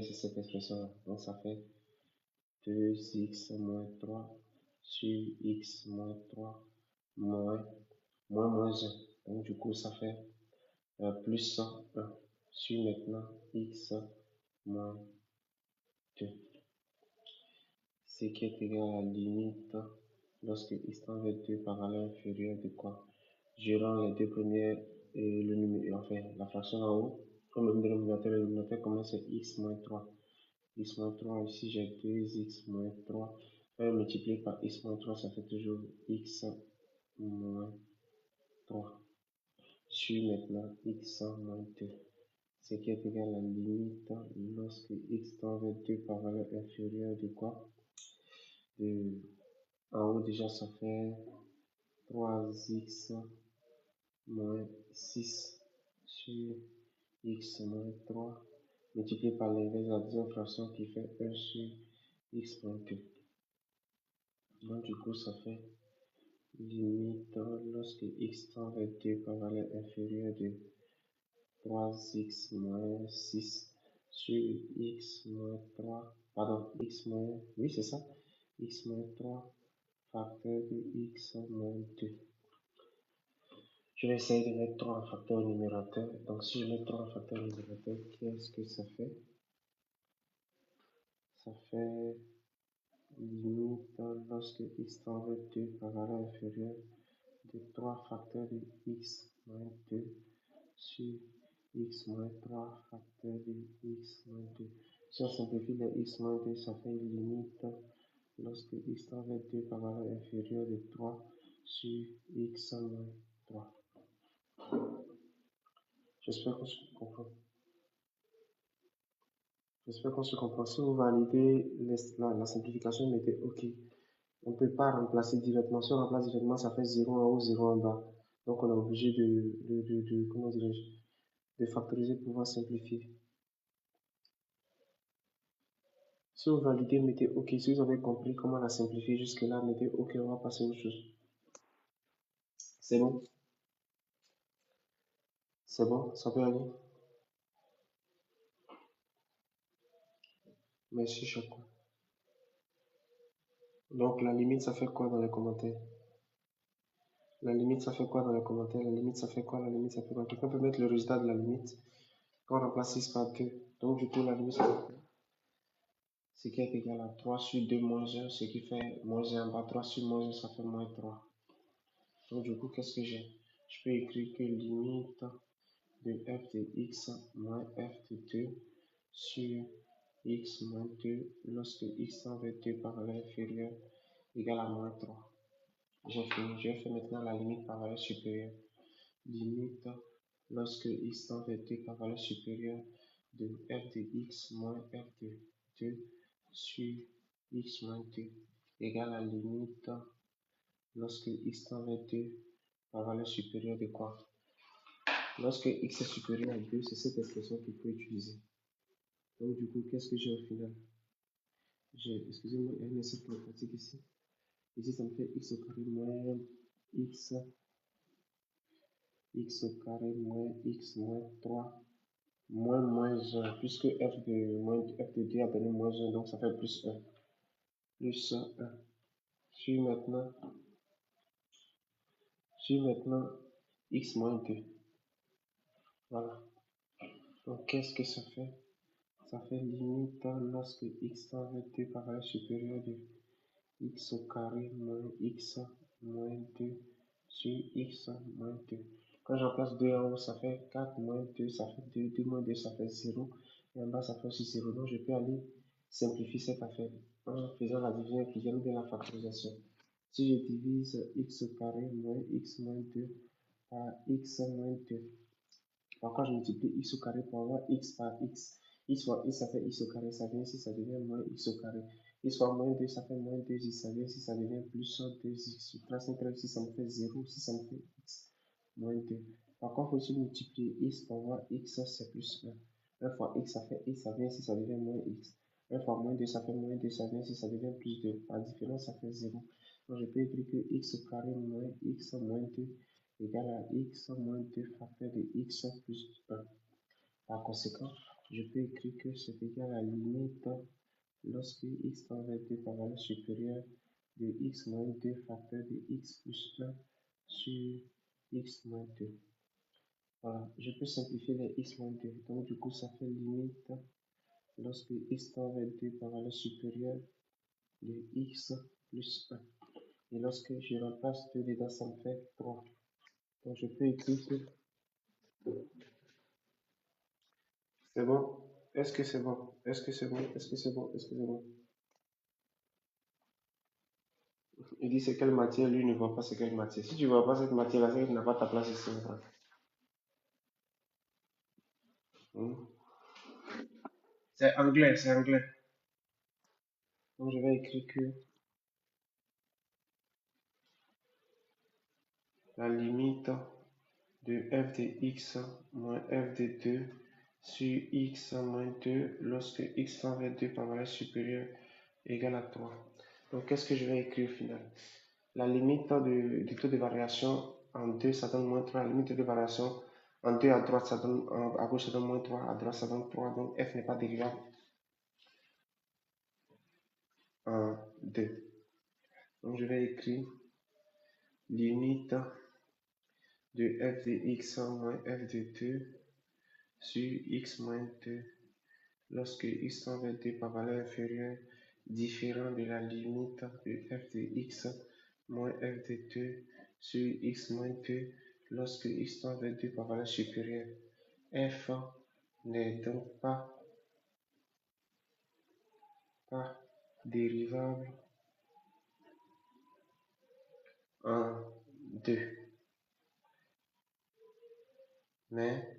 C'est cette expression-là. Donc ça fait 2x moins 3 sur x moins 3 moins 1. Donc du coup, ça fait plus 1 sur maintenant x moins 2. Ce qui est égal à la limite lorsque x tend vers 2 par valeur inférieure de quoi? Je rends les deux premières et le numéro, enfin la fraction en haut, comme le dénominateur commence c'est x moins 3. X moins 3, ici j'ai 2x moins 3. Multiplié par x moins 3, ça fait toujours x moins 3. Sur maintenant x moins 2. Ce qui est égal à la limite lorsque x tend vers 2 par valeur inférieure de quoi? En haut déjà ça fait 3x moins 6 sur x moins 3 multiplié par l'inverse de la deuxième fraction qui fait 1 sur x moins 2. Donc du coup ça fait limite lorsque x tend vers 2 par valeur inférieure de 3x moins 6 sur x moins 3, pardon, x moins, oui c'est ça, x moins 3 facteur de x moins 2. Je vais essayer de mettre 3 en facteur numérateur. Donc si je mets 3 en facteur numérateur, qu'est-ce que ça fait? Ça fait limite lorsque x tend vers 2 par valeur inférieure de 3 facteurs de x moins 2 sur x moins 3 facteur de x moins 2. Si on simplifie le x moins 2, ça fait une limite lorsque x tend vers 2 par valeur inférieure de 3 sur x moins 3. J'espère qu'on se comprend. J'espère qu'on se comprend. Si vous validez la simplification, mettez OK. On ne peut pas remplacer directement. Si on remplace directement, ça fait 0 en haut, 0 en bas. Donc on est obligé comment de factoriser pour pouvoir simplifier. Si vous validez, mettez OK. Si vous avez compris comment la simplifier jusque-là, mettez OK. On va passer à autre chose. C'est bon? C'est bon? Ça peut aller? Merci, Chaco. Donc la limite, ça fait quoi dans les commentaires? La limite, ça fait quoi dans les commentaires? La limite, ça fait quoi? La limite, ça fait quoi? Quelqu'un peut mettre le résultat de la limite. Quand on remplace 6 par 2. Donc, du coup, la limite, ça fait quoi? Ce qui est égal à 3 sur 2 moins 1, ce qui fait moins 1 en bas. 3 sur moins 1, ça fait moins 3. Donc, du coup, qu'est-ce que j'ai? Je peux écrire que limite de f de x moins f de 2 sur x moins 2 lorsque x tend vers 2 par valeur inférieure égale à moins 3. J'ai fini. Je fais maintenant la limite par valeur supérieure. Limite lorsque x tend vers 2 par valeur supérieure de f de x moins f de 2 sur x moins 2 égale à la limite lorsque x tend vers 2 par valeur supérieure de quoi? Lorsque x est supérieur à 2, c'est cette expression qu'il faut utiliser. Donc du coup, qu'est-ce que j'ai au final? J'ai, excusez-moi, il y a une essai pratique ici. Ici, ça me fait x au carré moins x au carré moins x moins 3 moins 1, puisque f de 2 a donné moins 1, donc ça fait plus 1. Plus 1. Sur maintenant x moins 2. Voilà. Donc qu'est-ce que ça fait? Ça fait limite lorsque x tend vers 2 par valeur supérieure de x au carré moins x moins 2 sur x moins 2. Quand je remplace 2 en haut, ça fait 4 moins 2, ça fait 2, 2 moins 2, ça fait 0. Et en bas, ça fait aussi 0. Donc je peux aller simplifier cette affaire en faisant la division qui vient de la factorisation. Si je divise x au carré moins x moins 2 par x moins 2, pourquoi je multiplie x au carré pour avoir x par x? X fois x, ça fait x au carré, ça vient ici, ça devient moins x au carré. X fois moins 2, ça fait moins 2x, ça vient ici, ça devient plus 2x. Je trace un trait ici, ça me fait 0, ici, ça me fait x moins 2. Par contre, il faut aussi multiplier x pour avoir x, c'est plus 1. 1 fois x, ça fait x, ça vient ici, ça devient moins x. 1 fois moins 2, ça fait moins 2, ça vient ici, ça devient plus 2. Par différence, ça fait 0. Donc, je peux écrire que x au carré moins x moins 2 égale à x moins 2 facteur de x plus 1. Par conséquent, je peux écrire que c'est égal à la limite lorsque x tend vers 2 par valeur supérieure de x moins 2 facteur de x plus 1 sur x moins 2. Voilà, je peux simplifier les x moins 2. Donc, du coup, ça fait limite lorsque x tend vers 2 par valeur supérieure de x plus 1. Et lorsque je remplace 2 dedans, ça me fait 3. Donc, je peux écrire que c'est bon. Est-ce que c'est bon? Est-ce que c'est bon? Est-ce que c'est bon? Est-ce que c'est bon? Il dit c'est quelle matière, lui ne voit pas c'est quelle matière. Si tu ne vois pas cette matière-là, c'est que tu n'as pas ta place ici. Hmm. C'est anglais, c'est anglais. Donc, je vais écrire que la limite de f de x moins f de 2 sur x moins 2 lorsque x tend vers 2 par valeur supérieure égale à 3. Donc, qu'est-ce que je vais écrire au final? La limite du taux de variation en 2, ça donne moins 3. La limite de variation en 2 à droite, ça donne, à gauche, ça donne moins 3. À droite, ça donne 3. Donc, f n'est pas dérivable en 2. Donc, je vais écrire limite de f de x moins f de 2 sur x moins 2 lorsque x tend vers 2 par valeur inférieure différent de la limite de f de x moins f de 2 sur x moins 2 lorsque x tend vers 2 par valeur supérieure. F n'est donc pas dérivable en 2, mais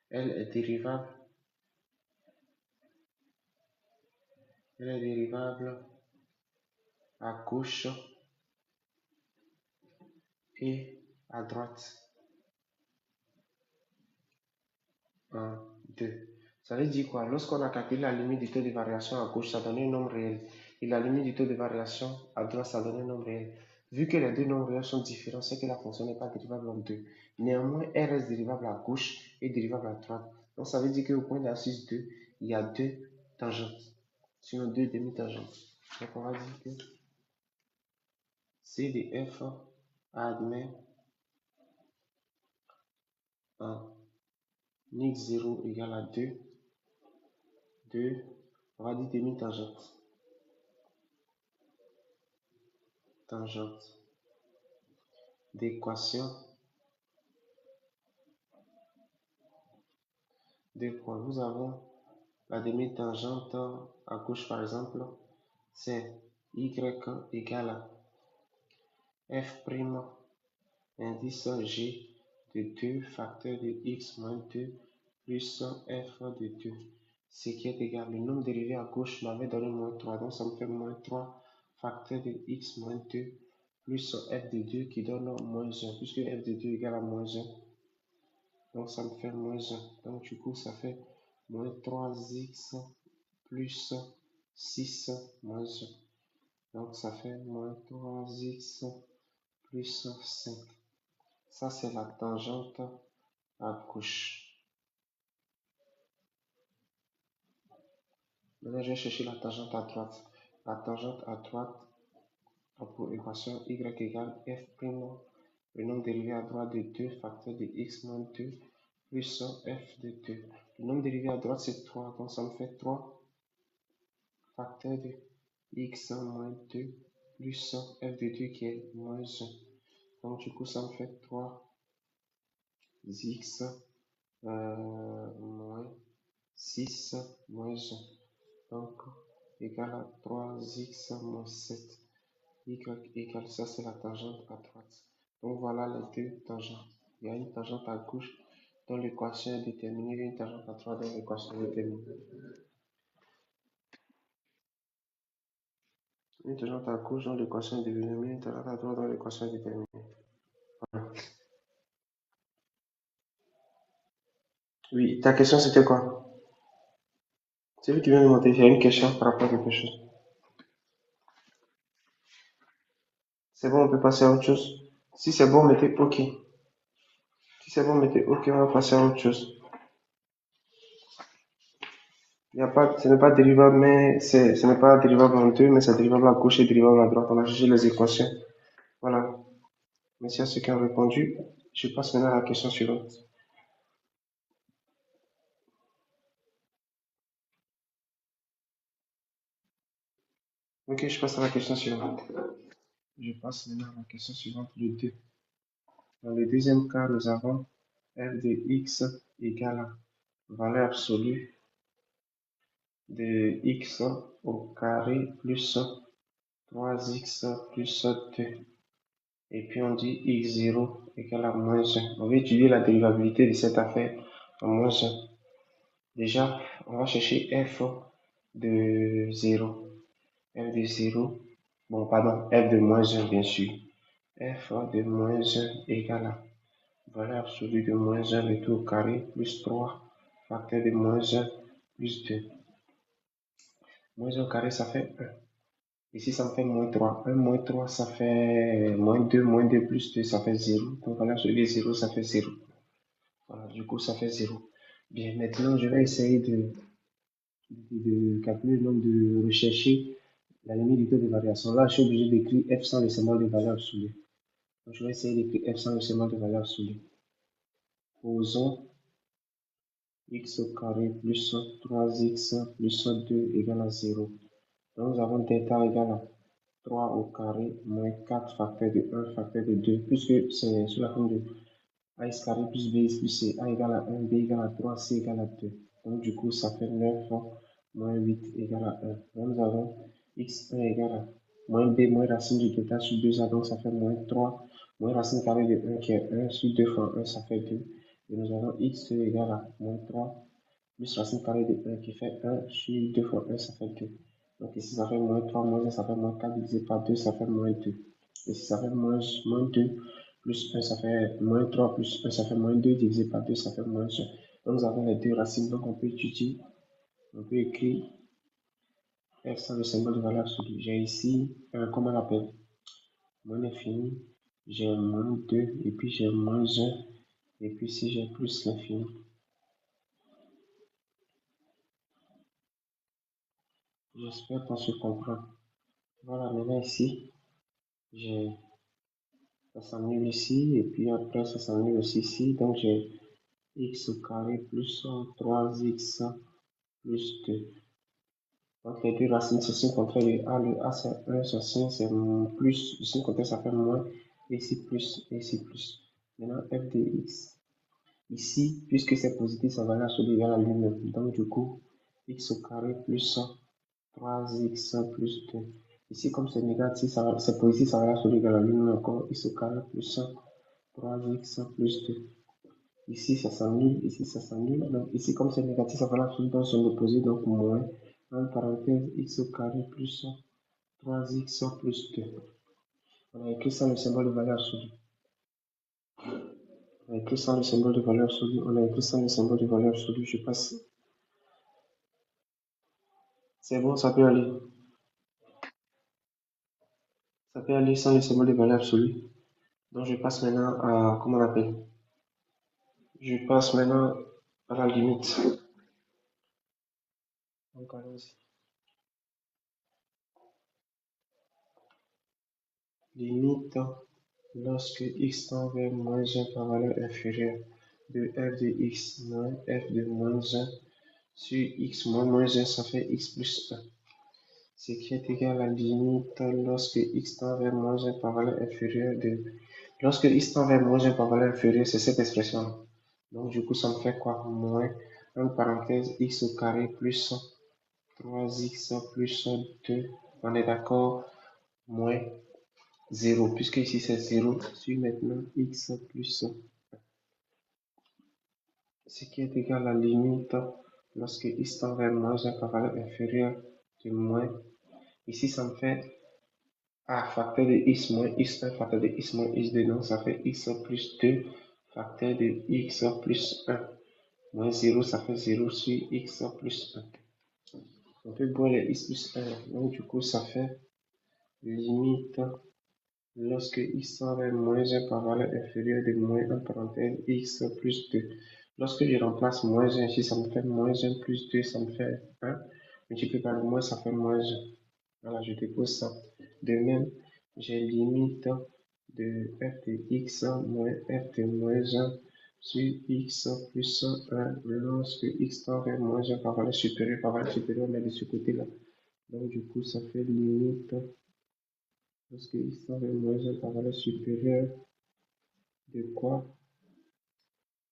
elle est dérivable à gauche et à droite en 2. Ça veut dire quoi? Lorsqu'on a calculé la limite du taux de variation à gauche, ça donnait un nombre réel. Et la limite du taux de variation à droite, ça donnait un nombre réel. Vu que les deux nombres réels sont différents, c'est que la fonction n'est pas dérivable en 2. Néanmoins, elle reste dérivable à gauche et dérivable à droite. Donc ça veut dire qu'au point d'assise 2, il y a deux tangentes. Sinon, deux demi-tangentes. Donc on va dire que C de F admet en x0 égale à 2, on va dire demi-tangente. Tangente d'équation de quoi nous avons la demi-tangente à gauche par exemple, c'est y égale à f' indice g de 2 facteur de x moins 2 plus f de 2, ce qui est égal. Le nombre dérivé à gauche m'avait donné moins 3, donc ça me fait moins 3 facteur de x moins 2 plus f de 2 qui donne moins 1, puisque f de 2 égale à moins 1. Donc ça me fait moins 1. Donc du coup, ça fait moins 3x plus 6 moins 1. Donc ça fait moins 3x plus 5. Ça, c'est la tangente à gauche. Maintenant, je vais chercher la tangente à droite. La tangente à droite a pour équation y égale f', le nombre dérivé à droite de 2 facteur de x moins 2 plus f de 2. Le nombre dérivé à droite, c'est 3. Donc, ça me fait 3 facteur de x moins 2 plus f de 2 qui est moins 1. Donc, du coup, ça me fait 3x moins 6 moins 1. Donc, égal à 3x moins 7. Y égale, ça c'est la tangente à droite. Donc, voilà les deux tangentes. Il y a une tangente à gauche dont l'équation est déterminée et une tangente à droite dont l'équation est déterminée. Une tangente à gauche dont l'équation est déterminée, une tangente à droite dont l'équation est déterminée. Voilà. Oui, ta question c'était quoi? C'est lui qui vient de monter, il y a une question par rapport à quelque chose. C'est bon, on peut passer à autre chose. Si c'est bon, mettez OK. Si c'est bon, mettez OK, on va passer à autre chose. Il y a pas, ce n'est pas dérivable, mais ce n'est pas dérivable en deux, mais c'est dérivable à gauche et dérivable à droite. On a cherché les équations. Voilà. Merci à ceux qui ont répondu. Je passe maintenant à la question suivante. Ok, je passe à la question suivante. Je passe maintenant à la question suivante, le 2. Dans le deuxième cas, nous avons f de x égale à valeur absolue de x au carré plus 3x plus 2. Et puis on dit x0 égale à moins 1. On va étudier la dérivabilité de cette affaire à moins 1. Déjà, on va chercher f de 0. F de 0, bon pardon, f de moins 1 bien sûr. F de moins 1 égale à valeur absolue de moins 1 le tout au carré plus 3 facteur de moins 1 plus 2. Moins 1 au carré, ça fait 1. Ici, ça me fait moins 3. 1 moins 3, ça fait moins 2 plus 2, ça fait 0. Donc, valeur absolue de 0, ça fait 0. Voilà, du coup, ça fait 0. Bien, maintenant, je vais essayer de calculer, donc de rechercher la limite du taux de variation. Là, je suis obligé d'écrire f sans le symbole de valeur absolue. Donc, je vais essayer d'écrire f sans le symbole de valeur absolue. Posons x au carré plus 3x plus 2 égale à 0. Donc, nous avons delta égale à 3 au carré moins 4 facteur de 1 facteur de 2, puisque c'est sous la forme de ax carré plus bx plus c, a égale à 1, b égale à 3, c égale à 2. Donc, du coup, ça fait 9 moins 8 égale à 1. Donc, nous avons x1 égale à moins b moins racine du delta sur 2a, donc ça fait moins 3, moins racine carrée de 1 qui est 1 sur 2 fois 1, ça fait 2. Et nous avons x2 égale à moins 3 plus racine carrée de 1 qui fait 1 sur 2 fois 1, ça fait 2. Donc ici, ça fait moins 3, moins 1, ça fait moins 4 divisé par 2, ça fait moins 2. Ici, ça fait moins 2 plus 1, ça fait moins 3 plus 1, ça fait moins 2 divisé par 2, ça fait moins 1. Donc nous avons les deux racines, donc on peut étudier, on peut écrire f sans le symbole de valeur absolue. J'ai ici, comment on appelle, moins l'infini, j'ai moins 2, et puis j'ai moins 1, et puis ici j'ai plus l'infini. J'espère qu'on se comprend. Voilà, maintenant ici, j'ai ça s'annule ici, et puis après ça s'annule aussi ici, donc j'ai x au carré plus 3x plus 2. Donc les deux racines se sont contraires. Le A c'est 1, ceci c'est plus, ici côté ça fait moins, ici plus, ici plus. Maintenant f de x. Ici, puisque c'est positif, ça va là sur l'égal à lui-même. Donc du coup, x au carré plus 3x plus 2. Ici, comme c'est négatif, c'est positif, ça va là sur l'égal à lui-même encore. X au carré plus 3x plus 2. Ici, ça s'annule, ici, ça s'annule. Donc, ici, comme c'est négatif, ça va la suite dans son opposé, donc moins, en parenthèse, x au carré plus 3x plus 2. On a écrit ça le symbole de valeur absolue. On a écrit ça le symbole de valeur absolue. On a écrit ça le symbole de valeur absolue. Je passe. C'est bon, ça peut aller. Ça peut aller sans le symbole de valeur absolue. Donc, je passe maintenant à, comment on appelle? Je passe maintenant à la limite. Donc, allons-y. Limite lorsque x tend vers moins 1 par valeur inférieure de f de x moins f de moins 1 sur x moins 1, ça fait x plus 1. Ce qui est égal à la limite lorsque x tend vers moins 1 par valeur inférieure de... Lorsque x tend vers moins 1 par valeur inférieure, c'est cette expression. Donc du coup, ça me fait quoi? Moins, en parenthèse, x au carré plus 3x plus 2. On est d'accord? Moins 0, puisque ici c'est 0, sur maintenant x plus 1. Ce qui est égal à la limite lorsque x tend vers moins 1 par valeur inférieure de moins. Ici, ça me fait a facteur de x moins x1 facteur de x moins x2, donc ça fait x plus 2 facteur de x plus 1. Moins 0, ça fait 0 sur x plus 1. On peut boire les x plus 1, donc du coup, ça fait limite lorsque x tend vers moins 1 par valeur inférieure de moins 1 parenthèse x plus 2. Lorsque je remplace moins 1 ici, ça me fait moins 1 plus 2, ça me fait 1. Multiplié par le moins, ça fait moins 1. Voilà, je dépose ça. De même, j'ai limite de f de x moins f de moins 1 sur x plus 1 lorsque x tend vers moins 1 par valeur supérieure, mais de ce côté-là. Donc, du coup, ça fait limite lorsque x tend vers moins 1 par valeur supérieure de quoi?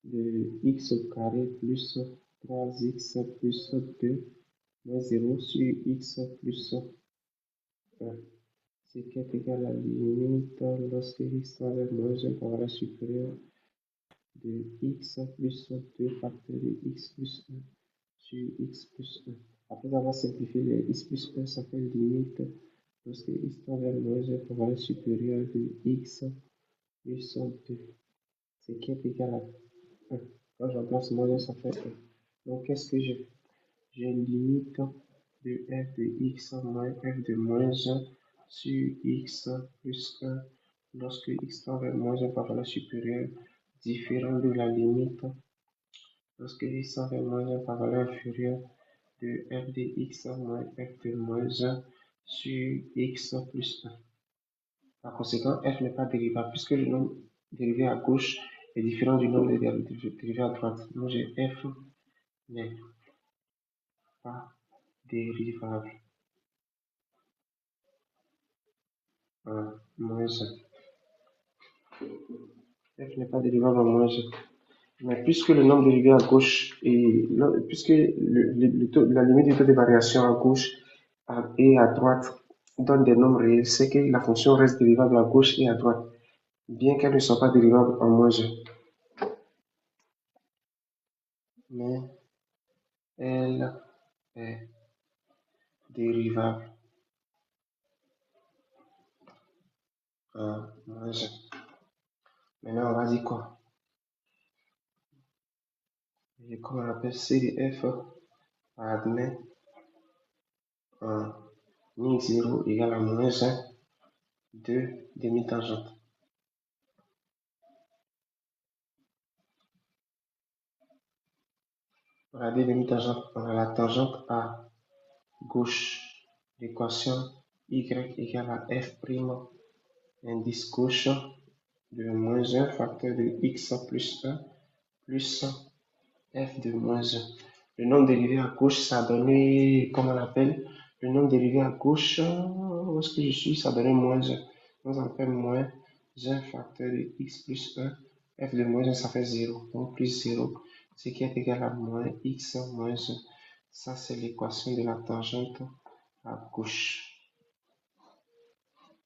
De x au carré plus 3x plus 2 moins 0 sur x plus 1. Ce qui est égal à la limite lorsque x tend vers moins 1 par valeur supérieure de x plus 2 facteur de x plus 1 sur x plus 1. Après avoir simplifié les x plus 1, ça fait limite lorsque x tend vers moins 1 par valeur supérieure de x plus 2. Ce qui est égal à 1. Quand j'emplace moins 1, ça fait 1. Donc, qu'est-ce que j'ai? J'ai limite de f de x moins f de moins 1 sur x plus 1 lorsque x tend vers moins 1 par valeur supérieure, différent de la limite lorsque x tend vers moins 1 par valeur inférieure de f de x moins f de moins 1 sur x plus 1. Par conséquent, f n'est pas dérivable puisque le nombre dérivé à gauche est différent du nombre dérivé à droite. Donc j'ai f n'est pas dérivable. Moins 1. F n'est pas dérivable en moins 1. Mais puisque le nombre dérivé à gauche puisque la limite du taux de variation à gauche et à droite donne des nombres réels, c'est que la fonction reste dérivable à gauche et à droite, bien qu'elle ne soit pas dérivable en moins 1. Mais elle est dérivable en moins 1. Maintenant, on va dire quoi? Et comme on appelle C de F admet un min 0 égale à moins 1 de demi-tangente. Regardez demi-tangente, on a la tangente à gauche, l'équation y égale à f', indice gauche de moins 1 facteur de x plus 1 plus f de moins 1. Le nombre dérivé à gauche, ça a donné, comment on appelle, le nombre dérivé à gauche, où est-ce que je suis, ça a donné moins 1. Donc ça fait moins 1 facteur de x plus 1, f de moins 1, ça fait 0, donc plus 0, ce qui est égal à moins x moins 1. Ça, c'est l'équation de la tangente à gauche.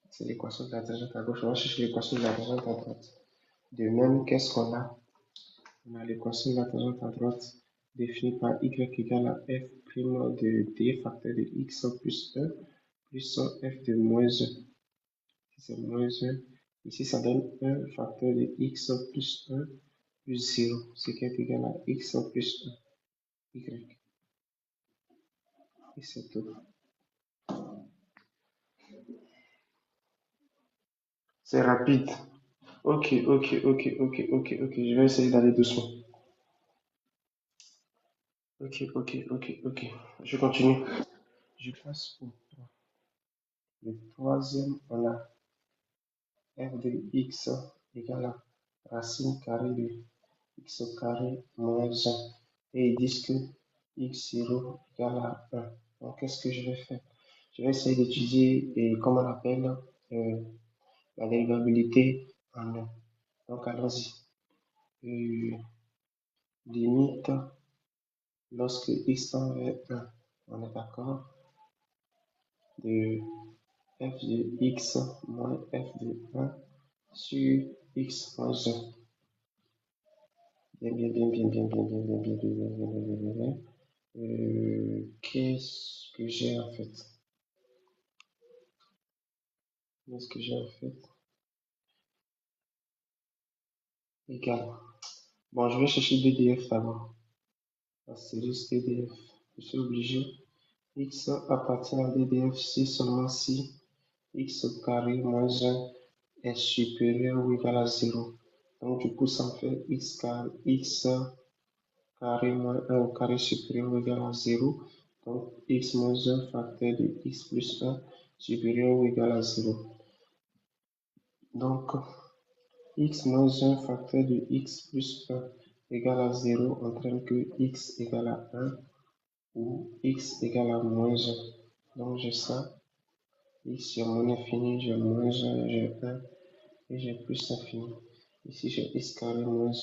C'est l'équation de la tangente à gauche. On va chercher l'équation de la tangente à droite. De même, qu'est-ce qu'on a? On a l'équation de la tangente à droite définie par y égale à f' de d facteur de x plus 1 plus f de moins 1. Ici, c'est moins 1. Ici, ça donne 1 facteur de x plus 1 plus 0, ce qui est égal à x plus 1, y. Et c'est tout. C'est rapide. Ok. Je vais essayer d'aller doucement. Ok. Je continue. Je passe au 3. Le troisième, on a f de x égale à racine carrée de x au carré moins 1. Et ils disent que x0 égale à 1. Donc, qu'est-ce que je vais faire? Je vais essayer d'étudier, comment on appelle, la dérivabilité en 1. Donc, allons-y. Limite lorsque x tend vers 1. On est d'accord? De f de x moins f de 1 sur x moins 1. Bien. Qu'est-ce que j'ai en fait? Égal. Bon, je vais chercher DDF d'abord. La série DDF. Je suis obligé. X appartient à DDF si seulement si x au carré moins 1 est supérieur ou égal à 0. Donc, du coup, ça me fait x carré, x carré moins 1 au carré supérieur ou égal à 0. Donc, x moins 1 facteur de x plus 1 supérieur ou égal à 0. Donc, x moins 1 facteur de x plus 1 égale à 0 entraîne que x égale à 1 ou x égale à moins 1. Donc, j'ai ça. X sur moins infini, j'ai moins 1, j'ai 1 et j'ai plus infini. Ici, j'ai x carré moins 1.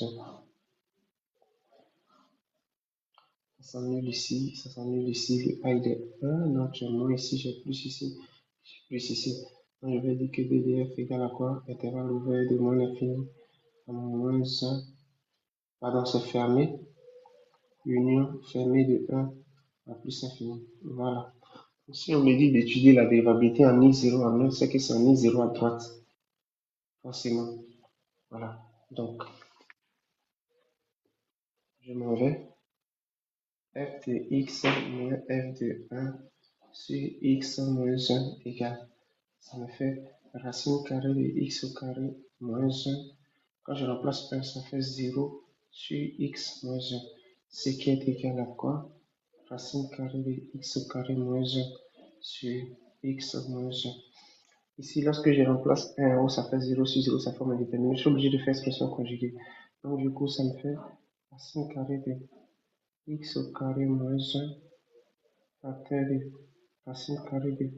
Ça s'annule ici, ça s'annule ici. Le a il est 1, donc j'ai moins ici, j'ai plus ici, j'ai plus ici. Donc, je vais dire que BDF égale à quoi? Intervalle ouvert de moins l'infini à moins 1. Pardon, c'est fermé. Union fermée de 1 à plus infini. Voilà. Si on me dit d'étudier la dérivabilité en I0 en 1, c'est que c'est en I0 à droite. Forcément. Voilà. Donc, je m'en vais. F de x moins f de 1 sur x moins 1 égale. Ça me fait racine carrée de x au carré moins 1. Quand je remplace 1, ça fait 0 sur x moins 1. Ce qui est égal à quoi? Racine carrée de x au carré moins 1 sur x moins 1. Ici, lorsque je remplace 1 en haut, ça fait 0 sur 0, ça forme un déterminant. Je suis obligé de faire expression conjuguée. Donc, du coup, ça me fait racine carrée de x au carré moins 1 facteur de racine carrée de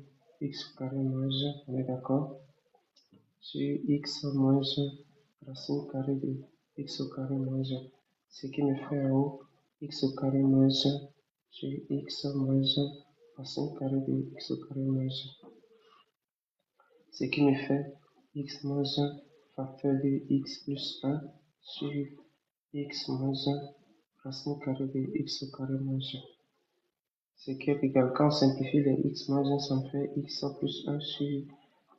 x au carré moins 1. On est d'accord? Sur x moins 1, racine carrée de x au carré moins 1. Ce qui me fait en haut x au carré moins 1 sur x moins 1, racine carrée de x au carré moins 1. Ce qui me fait x moins 1 facteur de x plus 1 sur x moins 1 racine carrée de x au carré moins 1. Ce qui est égal, quand on simplifie les x moins 1, ça me fait x plus 1 sur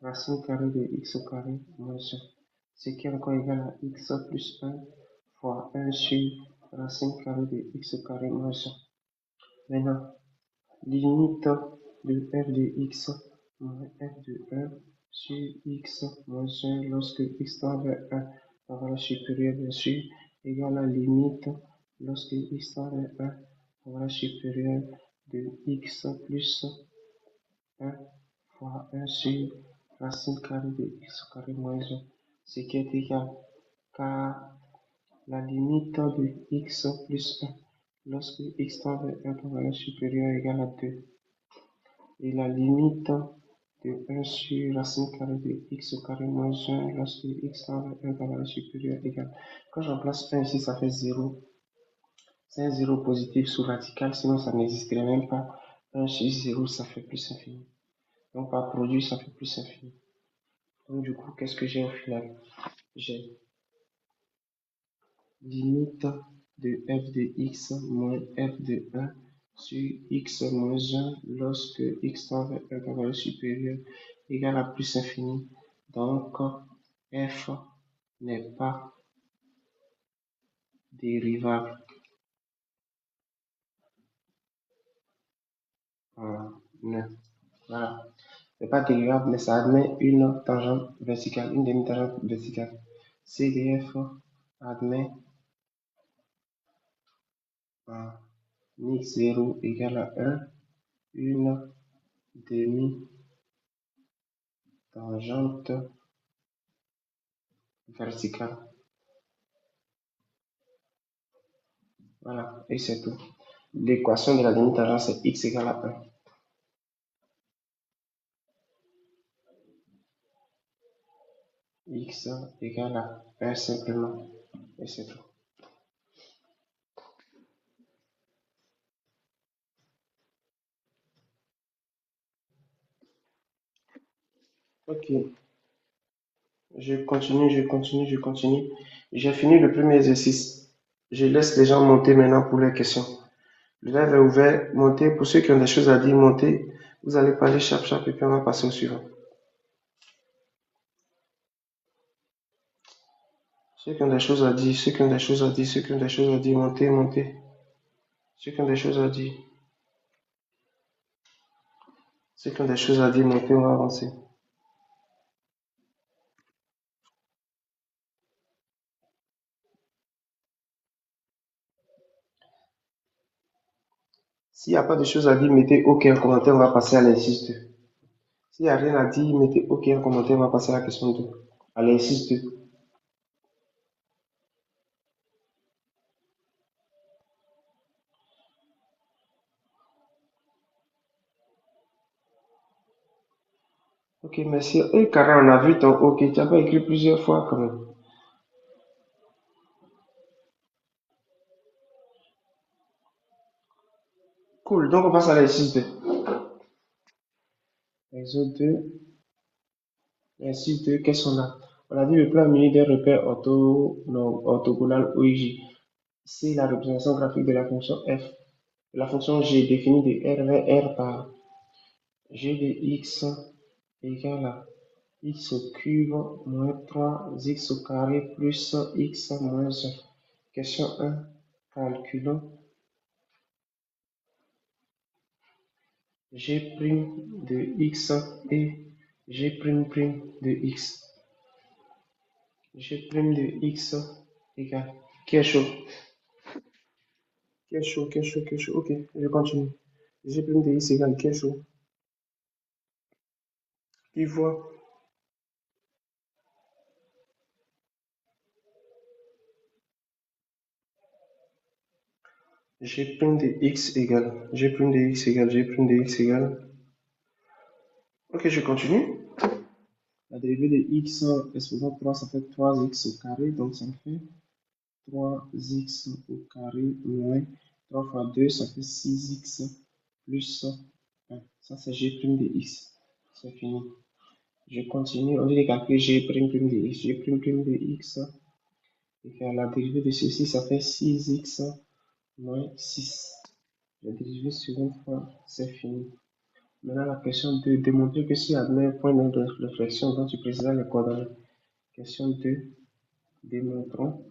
racine carrée de x au carré moins 1. Ce qui est encore égal à x plus 1 fois 1 sur racine carrée de x au carré moins 1. Maintenant, limite de f de x moins f de 1 sur x moins 1 lorsque x tend vers 1 la valeur supérieure bien sûr égale à limite lorsque x tend vers 1 la valeur supérieure de x plus 1 fois 1 sur racine carrée de x au carré moins 1, ce qui est égal car la limite de x plus 1 lorsque x tend vers 1 la valeur supérieure égale à 2 et la limite de 1 sur racine carrée de x au carré moins 1 lorsque x tend vers 1 par valeur supérieure égale. Quand j'en place 1 ici, ça fait 0. C'est un 0 positif sous radical, sinon ça n'existerait même pas. 1 sur 0, ça fait plus infini. Donc par produit, ça fait plus infini. Donc du coup, qu'est-ce que j'ai au final? J'ai limite de f de x moins f de 1 sur x moins 1 lorsque x tend vers 1 par valeur supérieure égale à plus infini. Donc, f n'est pas dérivable. Voilà. C'est pas dérivable, mais ça admet une tangente verticale, une demi-tangente verticale. CDF admet x0 égale à 1, une demi-tangente verticale. Voilà, et c'est tout. L'équation de la demi-tangente, c'est x égale à 1. X égale à 1 simplement. Et c'est tout. Ok. Je continue, je continue, je continue. J'ai fini le premier exercice. Je laisse les gens monter maintenant pour les questions. Le live est ouvert. Montez. Pour ceux qui ont des choses à dire, montez. Vous allez parler chap chap et puis on va passer au suivant. Ceux qui ont des choses à dire, ceux qui ont des choses à dire, ceux qui ont des choses à dire, montez, montez. Ceux qui ont des choses à dire. Ceux qui ont des choses à dire, montez, on va avancer. S'il n'y a pas de choses à dire, mettez OK en commentaire, on va passer à l'exercice 2. S'il n'y a rien à dire, mettez OK en commentaire, on va passer à la question 2. À l'exercice 2. OK, merci. Et Kara, on a vu ton OK. Tu n'as pas écrit plusieurs fois quand même. Cool, donc on passe à l'exercice 2. Exercice 2. Exercice 2, qu'est-ce qu'on a? On a dit le plan muni d'un repère orthogonal OIJ. C'est la représentation graphique de la fonction f. La fonction g définie de R vers R par g de x égale à x au cube moins 3x au carré plus x moins 1. Question 1. Calculons g' de x et g' de x. G' de x égale. Qui est chaud? Qui est chaud? Qui est chaud? Qui est chaud? Ok, je continue. G' de x égale qui est chaud? Qui voit? G' de x égale. G' de x égale. G' de x égale. Ok, je continue. La dérivée de x exposant 3, ça fait 3x au carré, donc ça me fait 3x au carré moins 3 fois 2, ça fait 6x plus 1. Ça, c'est g' de x. C'est fini. Je continue. On dit de calculer g' de x. G' de x égale la dérivée de ceci, ça fait 6x moins 6. La dérivée seconde fois, c'est fini. Maintenant, la question 2. Démontrer que si admet un point de réflexion dont tu précises les coordonnées. Question 2. Démontrons